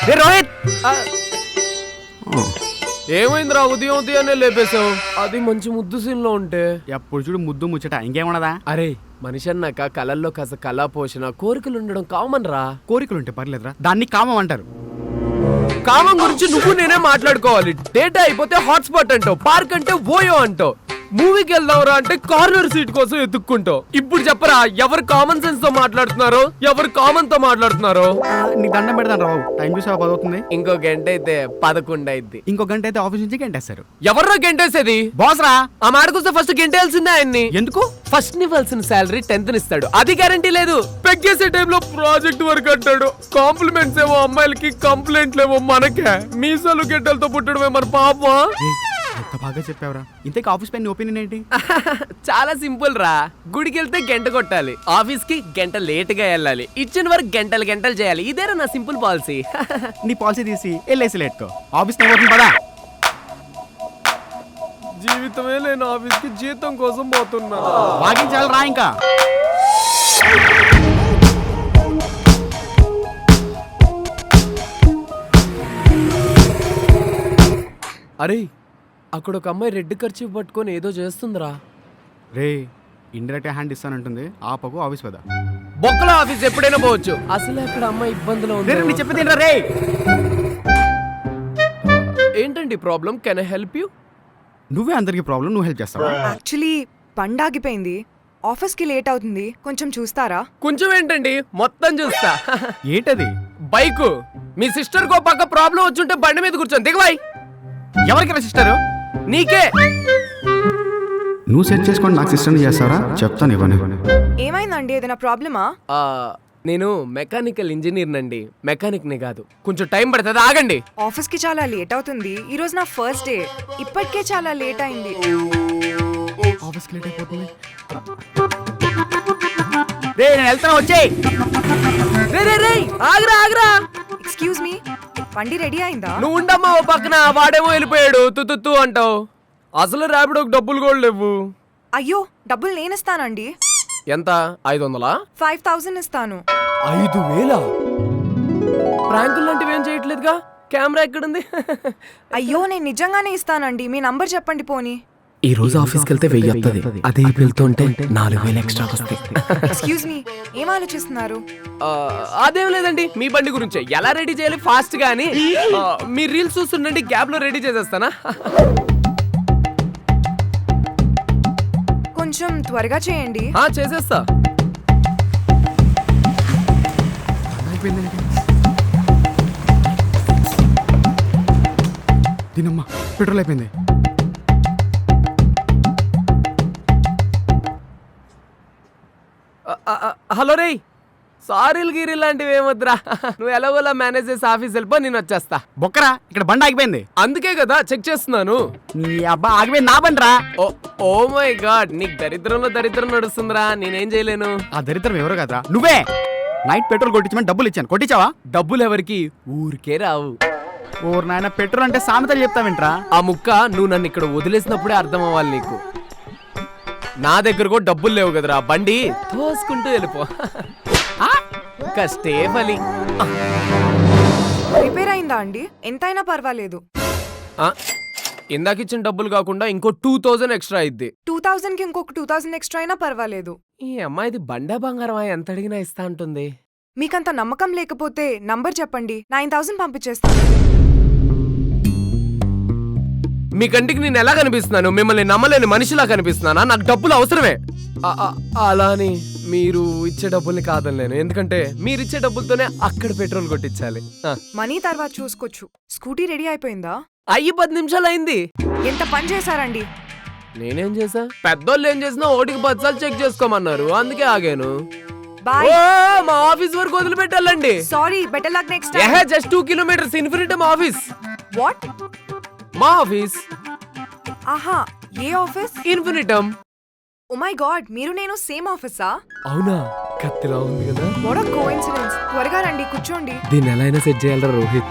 రోహిత్ ఏమైందిరా ఉదయం ఉదయాన్నే లేపేశావు? అది మంచి ముద్దు సీన్ లో ఉంటే. ఎప్పుడు చూడు ముద్దు ముచ్చట ఇంకేమన్నదా? అరే మనిషి అన్నాక కళల్లో కాస్త కళా పోషణ కోరికలు ఉండడం కామన్ రా. కోరికలుంటే పర్లేదురా, దాన్ని కామం అంటారు. కామం గురించి నువ్వు నేనే మాట్లాడుకోవాలి. డేటా అయిపోతే హాట్స్పాట్ అంటావు, పార్క్ అంటే ఓయో అంటావు, మూవీకి వెళ్దాంరా అంటే కార్నర్ సీట్ కోసం ఎత్తుక్కుంటావు. ఇప్పుడు చెప్పరా ఎవరు కామన్ సెన్స్ తో మాట్లాడుతున్నారో, ఎవరు కామన్ తో మాట్లాడుతున్నారో? నీకు దండం పెడతాను రావు. టైం చూసా 10 అవుతుంది. ఇంకో గంట అయితే 11 అయింది. ఇంకో గంట అయితే ఆఫీస్ నుంచి గంటేస్తారు. ఎవర్రా గంటేసేది? బాస్ రా. ఆ మాటకొస్తే ఫస్ట్ గంటేయాల్సిందే ఆయన్ని. ఎందుకు? ఫస్ట్ ఇవ్వాల్సిన శాలరీ 10th ఇస్తాడు, అది గ్యారంటీ లేదు. పెగ్గేసే టైంలో ప్రాజెక్ట్ వర్క్ అంటాడు. కాంప్లిమెంట్స్ ఏమో అమ్మాయిలకి, కంప్లైంట్లు ఏమో మనకే. మీసాలు గెడ్డలతో పుట్టడమే మన పాపం. ఎంత బాగా చెప్పావురా. ఇంతకీ ఆఫీస్ పైన ఒపీనియన్ ఏంటి? చాలా సింపుల్ రా. గుడికి వెళ్తే గంట కొట్టాలి, ఆఫీస్ కి గంట లేట్ గా వెళ్ళాలి, ఇచ్చిన వరకు గంటలు గంటలు చేయాలి. ఇదేరా నా సింపుల్ పాలసీ. నీ పాలసీ తీసి ఎల్ఐసి లేట్కో. ఆఫీస్ టైం పదా. జీవితమే నేను ఆఫీస్ కి జీతం కోసం పోతున్నా. వాకించాలి రా. ఇంకా అరే అక్కడ ఒక అమ్మాయి రెడ్ ఖర్చు పట్టుకొని ఏదో చేస్తుందిరా. రే ఇండైరెక్ట్ హ్యాండ్ ఇస్తానంటుంది. ఆపకు, ఆఫీస్ పద. బొక్కలో ఆఫీస్ ఎప్పుడైనా పోవచ్చు. అసలు అక్కడ అమ్మాయి ఇబ్బందిలో ఉంది. చెప్పేది రే. ఏంటండి problem? Can I help you? నువ్వే అందరికి ప్రాబ్లం, నువ్వు హెల్ప్ చేస్తావా? యాక్చువల్లీ బండి ఆగిపోయింది, ఆఫీస్ కి లేట్ అవుతుంది, కొంచెం చూస్తారా? కొంచెం ఏంటండి, మొత్తం చూస్తా. ఏంటది? బైకు. మీ సిస్టర్ కో పక్క ప్రాబ్లం వచ్చుంటే బండి మీద కూర్చొని దిగవాయి. ఎవరికి సిస్టరు? నీకే. నువ్వు సెట్ చేసుకొని నాకు సిస్టర్ని చేస్తారా? చెప్తాను ఇవ్వని. ఏమైందండి? ఏదైనా ప్రాబ్లమా? నేను మెకానికల్ ఇంజనీర్ నండి, మెకానిక్ ని కాదు. కొంచెం టైం పడుతుంది, ఆగండి. ఆఫీస్ కి చాలా లేట్ అవుతుంది. ఈ రోజు నా ఫస్ట్ డే, ఇప్పటికే చాలా లేట్ అయింది. ఆఫీస్ లేట్ అయిపోతుంది. రే నేను వెళ్తాను, వచ్చేయ్. ఆగ్రా ఆగ్రా. ఎక్స్క్యూజ్ మీ, బండి రెడీ అయిందా? నువ్వు ఉండమ్మా ఓ పక్కన, వాడేమో వెళ్ళిపోయాడు తుత్తు అంటావు. అసలు ర్యాపిడోకి డబ్బులు కూడా లేవు. అయ్యో డబ్బులు నేను ఇస్తానండి. ఎంత? 500? 5000 ఇస్తాను. 5000? ప్రాంకులు లాంటివి ఏం చేయట్లేదుగా. కెమెరా ఎక్కడుంది? అయ్యో నేను నిజంగానే ఇస్తానండి. మీ నంబర్ చెప్పండి పోనీ. ఈ రోజు ఆఫీస్కి వెళ్తే 1000 వస్తుంది, అదే వెళ్తుంటే 4000 ఎక్స్ట్రా వస్తాయి. ఎక్స్క్యూజ్ మీ, ఏం ఆలోచిస్తున్నారు? అదేం లేదండి, మీ బండి గురించే. ఎలా రెడీ చేయాలి ఫాస్ట్ గానీ మీ రీల్స్ చూస్తుండండి, గ్యాప్ లో రెడీ చేసేస్తానా? కొంచెం త్వరగా చేయండి. చేసేస్తా. దీనమ్మా పెట్రోల్ అయిపోయింది. హలో రే, సారీలు గీరీ లాంటివి ఏమొద్దురా. నువ్వు ఎలాగోలా మేనేజ్ చేసి ఆఫీస్ వెళ్ళిపో, నేను వచ్చేస్తా. బొక్కరా, ఇక్కడ బండి ఆగిపోయింది. అందుకే కదా చెక్ చేస్తున్నాను. నీ అబ్బా ఆగిపోయింది నా బండి రా. ఓ మై గాడ్, నీకు దరిద్రంలో దరిద్రం నడుస్తుందిరా. నేనేం చేయలేను. ఆ దరిద్రం ఎవరో కదా, నువ్వే. నైట్ పెట్రోల్ కొట్టించమని డబ్బులు ఇచ్చాను, కొట్టించావా? డబ్బులు ఎవరికి? ఊరికే రావు. ఓర్ నాయన, పెట్రోల్ అంటే సామెతలు చెప్తావేంట్రా? ఆ ముక్క నువ్వు నన్ను ఇక్కడ వదిలేసినప్పుడే అర్థం అవ్వాలి నీకు. నా దగ్గర కూడా డబ్బులు లేవు కదరా, బండి తోసుకుంటూ వెళ్ళిపో. కష్టే ఫలి. రిపేర్ అయిందా అండి? ఎంతైనా పర్వాలేదు. ఇందాక ఇచ్చిన డబ్బులు కాకుండా ఇంకో 2000 ఎక్స్ట్రా అయింది. 2000 కి ఇంకొక 2000 ఎక్స్ట్రా అయినా పర్వాలేదు. ఈ అమ్మాయిది బండా బంగారం ఎంత అడిగినా ఇస్తా అంటుంది. మీకంత నమ్మకం లేకపోతే నంబర్ చెప్పండి, 9000 పంపించేస్తాను. మీ కంటికి నేను ఎలా కనిపిస్తున్నాను? మిమ్మల్ని నమ్మలేని మనిషిలా కనిపిస్తున్నానా? నాకు డబ్బులు అవసరమే. అలా అని మీరు ఇచ్చే డబ్బుల్ని కాదనలేను, ఎందుకంటే మీరు ఇచ్చే డబ్బులతోనే అక్కడ పెట్రోల్ కొట్టించాలి. మనీ తర్వాత చూసుకోవచ్చు. స్కూటీ రెడీ అయిపోయిందా? 10 నిమిషాలు అయింది. ఎంత పని చేశారండి? నేనేం చేసా? పెద్దోళ్ళు ఏం చేసినా 1కి 10 సార్లు చెక్ చేసుకోమన్నారు, అందుకే ఆగాను. బాయ్. మా ఆఫీస్ వరకు వదిలిపెట్టాలండి. Sorry, better luck next time. Just 2 kilometres Infinitum office. What? మా ఆఫీస్. ఆహా, ఏ office? Infinitum. Oh my God, మీరు నేను సేమ్ ఆఫీసా? అవునా? కత్తిలా ఉంది కదా. What a coincidence. త్వరగా రండి, కూర్చోండి. దీన్ని ఎలా అయినా సెట్ చేయాలరా రోహిత్.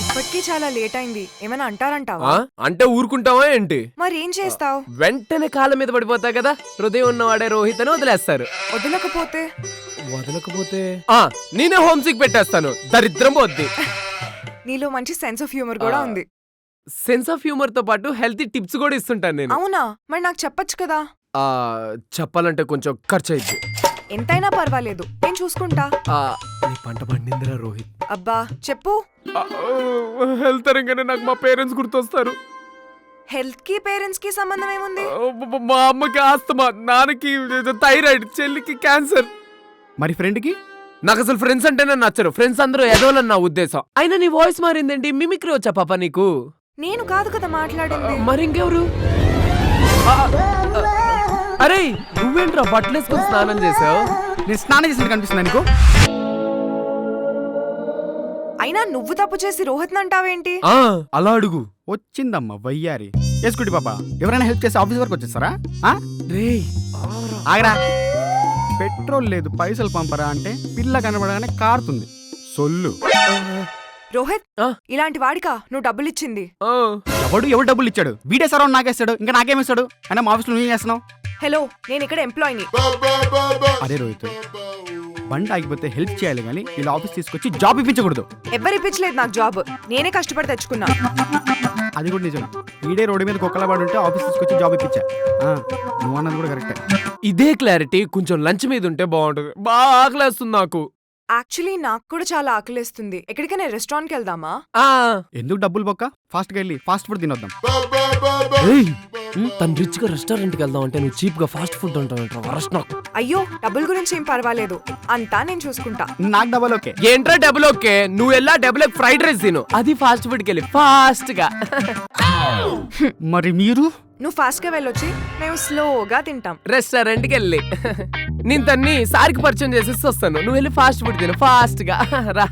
ఇప్పటికే చాలా లేట్ అయింది, ఏమైనా అంటారంటావా? అంటే ఊరుకుంటావా ఏంటి? మరి ఏం చేస్తావు? వెంటనే కాళ్ళ మీద పడిపోతా కదా, హృదయం ఉన్నవాడే రోహిత్ అని వదిలేస్తారు. వదలకపోతే నేనే హోమ్ సిక్ పెట్టేస్తాను, దరిద్రం పోద్ది. నీలో మంచి సెన్స్ ఆఫ్ హ్యూమర్ కూడా ఉంది. సెన్స్ ఆఫ్ హ్యూమర్ తో పాటు హెల్తీ టిప్స్ కూడా ఇస్తుంటాను నేను. అవునా? మరి నాకు చెప్పొచ్చు కదా. చెప్పాలంటే కొంచెం ఖర్చు అయింది. ఎంతైనా పర్వాలేదు, నేను చూసుకుంటా. నీ పంట పండిందిరా రోహిత్. అబ్బా చెప్పు. హెల్త్ అనగానే నాకు మా పేరెంట్స్ గుర్తొస్తారు. హెల్త్ కి పేరెంట్స్ కి సంబంధం ఏముంది? మా అమ్మకి ఆస్తమా, నాన్నకి థైరాయిడ్, చెల్లికి క్యాన్సర్. మరి ఫ్రెండ్కి? నాకు అసలు ఫ్రెండ్స్ అంటేనే నచ్చరు. ఫ్రెండ్స్ అందరూ ఎదవలని నా ఉద్దేశం. అయినా నీ వాయిస్ మారిందేంటి? మిమిక్రీ వచ్చా పాప నీకు? నేను కాదు కదా మాట్లాడింది. మరి ఇంకెవరు? అరే నువ్వేంట్రా బట్టలేసుకుని స్నానం చేసావు? నేను స్నానం చేసినట్టు కనిపిస్తుంది నీకు? అయినా నువ్వు తప్పు చేసి రోహిత్ అంటావేంటి? అలా అడుగు. వచ్చిందమ్మా వయ్యారి. వేసుకుంటి పాప, ఎవరైనా హెల్ప్ చేసి ఆఫీస్ వరకు వచ్చేస్తారా? ఆగరా. పెట్రోల్ లేదు, పైసలు పంపరా అంటే పిల్ల కనబడగానే కారుతుంది సొల్లు. రోహిత్, ఇలాంటి వాడికా నువ్వు డబ్బులు ఇచ్చింది? ఎవడు డబ్బులు ఇచ్చాడు? వీడే సరౌండ్ నాకేస్తాడు, ఇంకా నాకేమిస్తాడు? అయినా మా ఆఫీస్లో నువ్వు చేస్తున్నావు? హలో, నేను ఇక్కడ ఎంప్లాయీని. అదే రోహిత్, బండి ఆగిపోతే హెల్ప్ చేయాలి కానీ ఇలా ఆఫీస్ తీసుకొచ్చి జాబ్ ఇప్పించకూడదు. ఎవరు ఇప్పించలేదు నాకు జాబ్, నేనే కష్టపడి తెచ్చుకున్నా. అది కూడా నిజం. ఈడే రోడ్డు మీద కుక్కల పడి ఉంటే ఆఫీస్ తీసుకొచ్చి జాబ్ ఇప్పించా. నువ్వు అన్నది కూడా కరెక్టే. ఇదే క్లారిటీ కొంచెం లంచ్ మీద ఉంటే బాగుంటుంది. బాగా ఆకలేస్తుంది నాకు. యాక్చువల్లీ నాకు కూడా చాలా ఆకలిస్తుంది. ఎక్కడికైనా రెస్టారెంట్ కి వెళ్దామా? ఎందుకు డబ్బులు బొక్క, ఫాస్ట్ గా వెళ్ళి ఫాస్ట్ ఫుడ్ తినొద్దాం. తను రిచ్ గా రెస్టారెంట్ కి వెళ్దాం అంటే నువ్వు చీప్ గా ఫాస్ట్ ఫుడ్ అంటావు. అయ్యో, డబ్బుల గురించి ఏం పర్వాలేదు, అంతా నేను చూసుకుంటా. నాకు డబల్ ఓకే. ఏంట్రా డబుల్ ఓకే? నువ్వు ఎలా డబుల్ ఫ్రైడ్ రైస్ తిను, అది ఫాస్ట్ ఫుడ్ కి వెళ్ళి ఫాస్ట్ గా. మరి మీరు? నువ్వు ఫాస్ట్ గా వెళ్ళొచ్చి మేము స్లోగా తింటాం. రెస్టారెంట్ కి వెళ్ళి నేను తన్ని సారికి పరిచయం చేసేసి వస్తాను. నువ్వు వెళ్ళి ఫాస్ట్ ఫుడ్ తిను ఫాస్ట్ గా రా.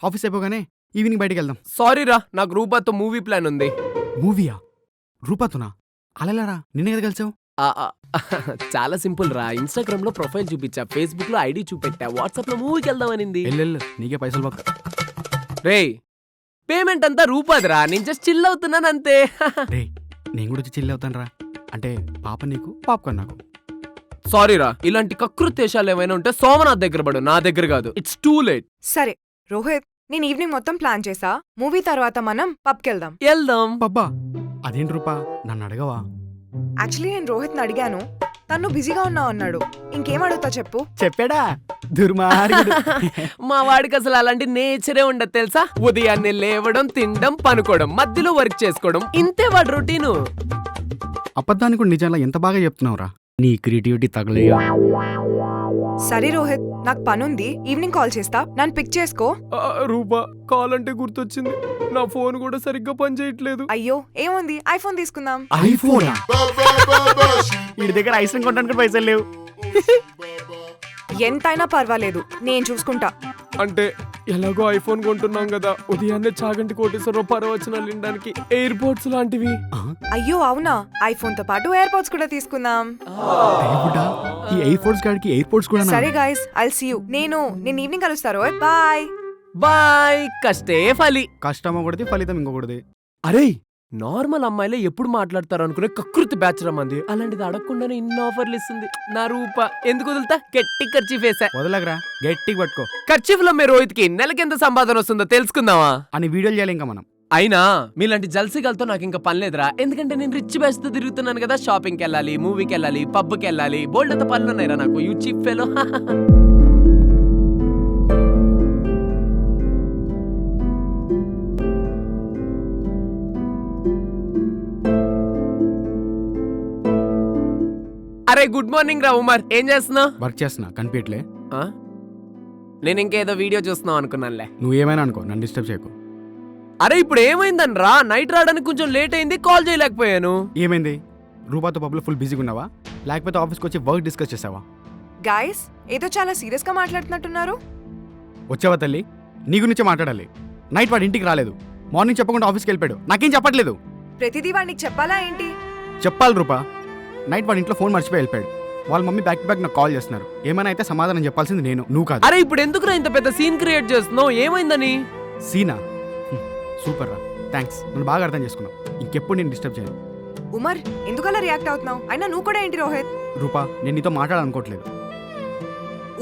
ఆఫీస్ అయిపోగానే ఈవినింగ్ బయటికి వెళ్దాం. సారీ రా, నాకు రూపాతో మూవీ ప్లాన్ ఉంది. మూవీయా? రూపాతోనా? అలలారా, నిన్న కదా కలిసావు? చాలా సింపుల్ రా. ఇన్స్టాగ్రామ్ లో ప్రొఫైల్ చూపించా, ఫేస్బుక్ లో ఐడి చూపెట్టా, వాట్సాప్ లో మూవీకి వెళ్దామనింది. నీకే పైసలు పక్క. రే పేమెంట్ అంతా రూపాదిరా, నేను జస్ట్ చిల్ అవుతున్నాను అంతే. రే నేను కూడా చిల్ అవుతాను రా. అంటే పాప నీకు, పాపకన్ నాకు. సారీ రా, ఇలాంటి కకృత్యేషాలు ఏమైనా ఉంటే సోమనాథ్ దగ్గర పడు, నా దగ్గర కాదు. It's too late. సరే రోహిత్, నేను ఈవినింగ్ మొత్తం ప్లాన్ చేసా. మూవీ తర్వాత మనం పబ్కి వెళ్దాం. వెళ్దాం. పబ్బా? అదేంటి రూపా, నన్ను అడగవా? యాక్చువల్లీ నేను రోహిత్ అడిగాను, తను బిజీగా ఉన్నావు అన్నాడు. ఇంకేం అడుగుతా చెప్పు. చెప్పాడా దుర్మార్గుడు. మా వాడికి అసలు అలాంటి నేచరే ఉండదు తెలుసా. ఉదయాన్నే లేవడం, తినడం, పనుకోవడం, మధ్యలో వర్క్ చేసుకోవడం, ఇంతే వాడు రొటీను. అబద్ధాన్ని కూడా నిజంగా ఎంత బాగా చెప్తున్నావురా. నీ క్రియేటివిటీ తగలేయా. సరే రోహిత్, నాకు పనుంది, ఈవినింగ్ కాల్ చేస్తా, నన్ను పిక్ చేసుకో. రూపా, కాల్ అంటే గుర్తొచ్చింది, నా ఫోన్ కూడా సరిగ్గా పనిచేయట్లేదు. అయ్యో ఏముంది, ఐఫోన్ తీసుకుందాం. ఐఫోన్? వీడి దగ్గర ఐస్ క్రీమ్ కొనడానికి పైసలు లేవు. ఎంతైనా పర్వాలేదు, నేను చూసుకుంటా. అంటే ఎలాగో ఐఫోన్ కొంటున్నాం కదా, ఉదయాన్నే చాగంటి కోటేశ్వరరావు పరవచనాలు వినడానికి ఎయిర్పోర్ట్స్ లాంటివి. అయ్యో అవునా, ఐఫోన్ తో పాటు ఎయిర్పోర్ట్స్ కూడా తీసుకుందాం. ఈ ఎయిర్పోర్ట్స్ గాడికి ఎయిర్పోర్ట్స్ కూడా. సరే గైస్, ఐల్ సీ యు. నేను ఈవినింగ్ కలుస్తారు. Bye bye. కష్టే ఫలి. కష్టం ఒకటిది, ఫలితం ఇంకొకటిది. అరే నార్మల్ అమ్మాయిలే ఎప్పుడు మాట్లాడతారు అనుకునే కకృతి బ్యాచ్ రమ్మంది, అలాంటిది అడగకుండానే ఇన్ని ఆఫర్లు ఇస్తుంది నా రూప. ఎందుకు వదులుతా? గట్టి ఖర్చీఫ్ వేసా. వదలగరా, గట్టిగా పట్టుకో. ఖర్చీఫ్ లో మీ రోహిత్ కి నెలకెంత సంపాదన వస్తుందో తెలుసుకుందామా అని వీడియోలు చేయాలి ఇంకా మనం. అయినా మీలాంటి జల్సిగలతో నాకు ఇంకా పని లేదురా. ఎందుకంటే నేను రిచ్ బ్యాచ్ తో తిరుగుతున్నాను కదా. షాపింగ్కి వెళ్ళాలి, మూవీకి వెళ్ళాలి, పబ్కి వెళ్ళాలి, బోల్డ్ అంత పనులు ఉన్నాయిరా నాకు. You cheap fellow. అరే గుడ్ మార్నింగ్ రా ఉమర్, ఏం చేస్తున్నావు? వర్క్ చేస్తున్నా, కనిపించట్లే. నేను ఇంకేదో వీడియో చూస్తున్నావు అనుకున్నానులే. నువ్వేమైనా అనుకో, నన్ను డిస్టర్బ్ చేయకు. అరే ఇప్పుడు ఏమైందని రా, నైట్ రావడానికి కొంచెం లేట్ అయింది, కాల్ చేయలేకపోయాను. ఏమైంది? రూపాతో పబ్లో ఫుల్ బిజీగా ఉన్నావా, లేకపోతే ఆఫీస్కి వచ్చి వర్క్ డిస్కస్ చేసావా? గైస్, ఏదో చాలా సీరియస్ గా మాట్లాడుతున్నట్టున్నారు. వచ్చావా తల్లి? నీ గురించే మాట్లాడాలి. నైట్ వాడు ఇంటికి రాలేదు, మార్నింగ్ చెప్పకుండా ఆఫీస్కి వెళ్ళిపోయాడు, నాకేం చెప్పట్లేదు. ప్రతిదీ వాడికి చెప్పాలా ఏంటి? చెప్పాలి రూపా. నైట్ వాడి ఇంట్లో ఫోన్ మర్చిపోయి వెళ్ళిపోయాడు. వాళ్ళ మమ్మీ బ్యాక్ టు బ్యాక్ నాకు కాల్ చేస్తున్నారు. ఏమైనా అయితే సమాధానం చెప్పాల్సింది నేను, నువ్వు కాదు. అరే ఇప్పుడు ఎందుకురా ఇంత పెద్ద సీన్ క్రియేట్ చేస్తున్నావు? ఏమైందని? సీనా? సూపర్ రా, థ్యాంక్స్. నన్ను బాగా అర్థం చేసుకున్నావు. ఇంకెప్పుడు నేను డిస్టర్బ్ చేయను. ఉమర్ ఎందుకలా రియాక్ట్ అవుతున్నావు? అయినా నువ్వు కూడా ఏంటి రోహిత్? రూపా, నేను నీతో మాట్లాడాలనుకోవట్లేదు.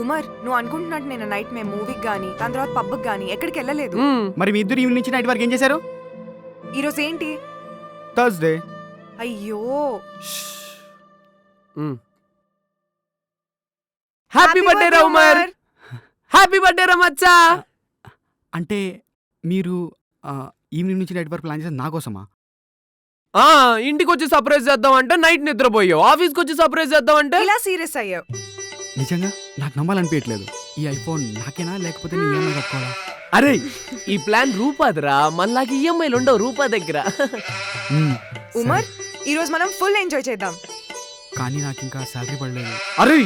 ఉమర్ నువ్వు అనుకుంటున్నట్టు నేను నైట్ మేము మూవీకి గానీ దాని తర్వాత పబ్కి గానీ ఎక్కడికి వెళ్ళలేదు. మరి మీ ఇద్దరు ఈవినింగ్ నుంచి నైట్ వరకు ఏం చేశారు? ఈరోజు ఏంటి? థర్స్డే. అయ్యో హ్యాపీ బర్త్డే రా ఉమర్. హ్యాపీ బర్త్డే రా మచ్చా. అంటే మీరు ఈవినింగ్ నుంచి నైట్ వరకు ప్లాన్ చేసేది నా కోసమా? ఇంటికి వచ్చి సర్ప్రైజ్ చేద్దాం అంటే నైట్ నిద్రపోయావు. ఆఫీస్కి వచ్చి సర్ప్రైజ్ చేద్దాం అంటే ఇలా సీరియస్ అయ్యావు. నిజంగా నాకు నమ్మాలనిపించట్లేదు. ఈ ఐఫోన్ నాకేనా లేకపోతే నీ ఏమైనా కట్టుకోవాలా? అరే ఈ ప్లాన్ రూపాదిరా, మళ్ళాకి ఈఎంఐలు ఉండవు రూపా దగ్గర. ఉమర్ ఈరోజు మనం ఫుల్ ఎంజాయ్ చేద్దాం. కానీ నాకు ఇంకా శాలరీ పడలేదు. అరే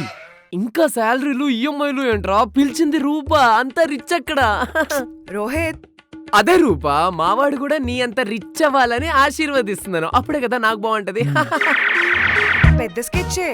ఇంకా శాలరీలు ఈఎంఐలు ఏంట్రా? పిలిచింది రూపా, అంత రిచ్ అక్కడ. రోహిత్ అదే రూపా, మావాడు కూడా నీ అంత రిచ్ అవ్వాలని ఆశీర్వదిస్తున్నాను. అప్పుడే కదా నాకు బాగుంటది. పెద్ద స్కెచ్చే.